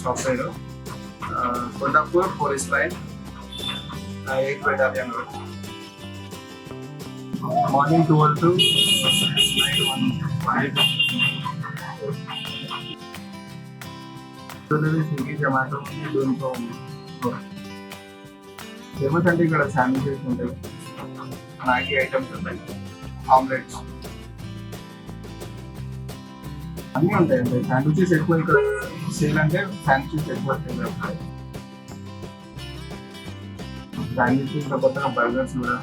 Shop పేరు Kondapur police line 8th battalion road. Morning 12 to night 1. Swiggy Zomato దీంతో famous అంటే ఇక్కడ శాండ్విచెస్ ఉంటాయి, మ్యాగీ ఐటమ్స్ ఉంటాయి, ఆమ్లెట్స్ అన్నీ ఉంటాయండి. శాండ్విచెస్ ఎక్కువ ఇక్కడ సేల్ అంటే శాండ్విచెస్ ఎక్కువ సేల్ అవుతాయి. శాండ్విచెస్ కొత్తగా బర్గర్స్ కూడా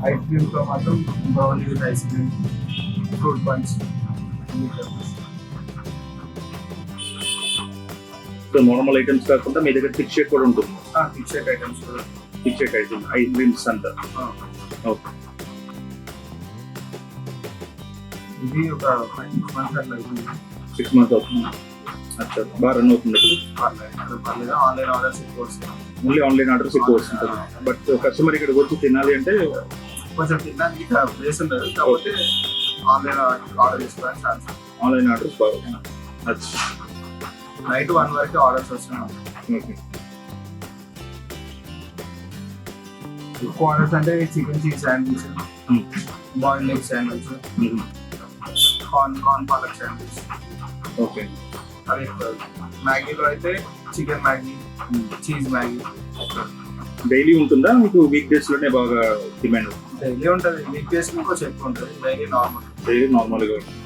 ఐస్ క్రీమ్తో మాత్రం brownie with ice cream, fruit punch. So normal items కాకుండా మీ దగ్గర థిక్ షేక్ కూడా ఉంటుంది. థిక్ షేక్ ఐటమ్స్ కూడా, thick shake items, ice creams అంతా. ఓకే, ఇది ఒక 6 months అట్లా అవుతుంది. 6 months అవుతుంది. అచ్చా, బాగా రన్ అవుతుంది. పర్లేదు, ఆన్లైన్ ఆర్డర్స్ ఎక్కువ వస్తాయి. ఓన్లీ ఆన్లైన్ ఆర్డర్స్ ఎక్కువ వస్తుంది. బట్ కస్టమర్ ఇక్కడికి వచ్చి తినాలి అంటే కొంచెం తినడానికి ప్లేస్ ఉంటుంది, కాబట్టి ఆన్లైన్ ఆర్డర్ చేసుకోవడానికి ఛాన్స్. ఆన్లైన్ ఆర్డర్స్ బాగా. అచ్చా, నైట్ 1 వరకు ఆర్డర్స్ వస్తున్నాయి. ఓకే. ఎక్కువ ఆర్డర్స్ అంటే chicken cheese sandwich, boiled egg sandwich, corn palak sandwich. Okay, అది ఎక్కువ. మ్యాగీలో అయితే chicken Maggi, cheese Maggi. Daily ఉంటుందా మీకు? వీక్ డేస్ లోనే బాగా డిమాండ్? డైలీ ఉంటుంది, వీక్ డేస్ కొంచెం ఎక్కువ ఉంటుంది, డైలీ నార్మల్. డైలీ నార్మల్గా ఉంటుంది.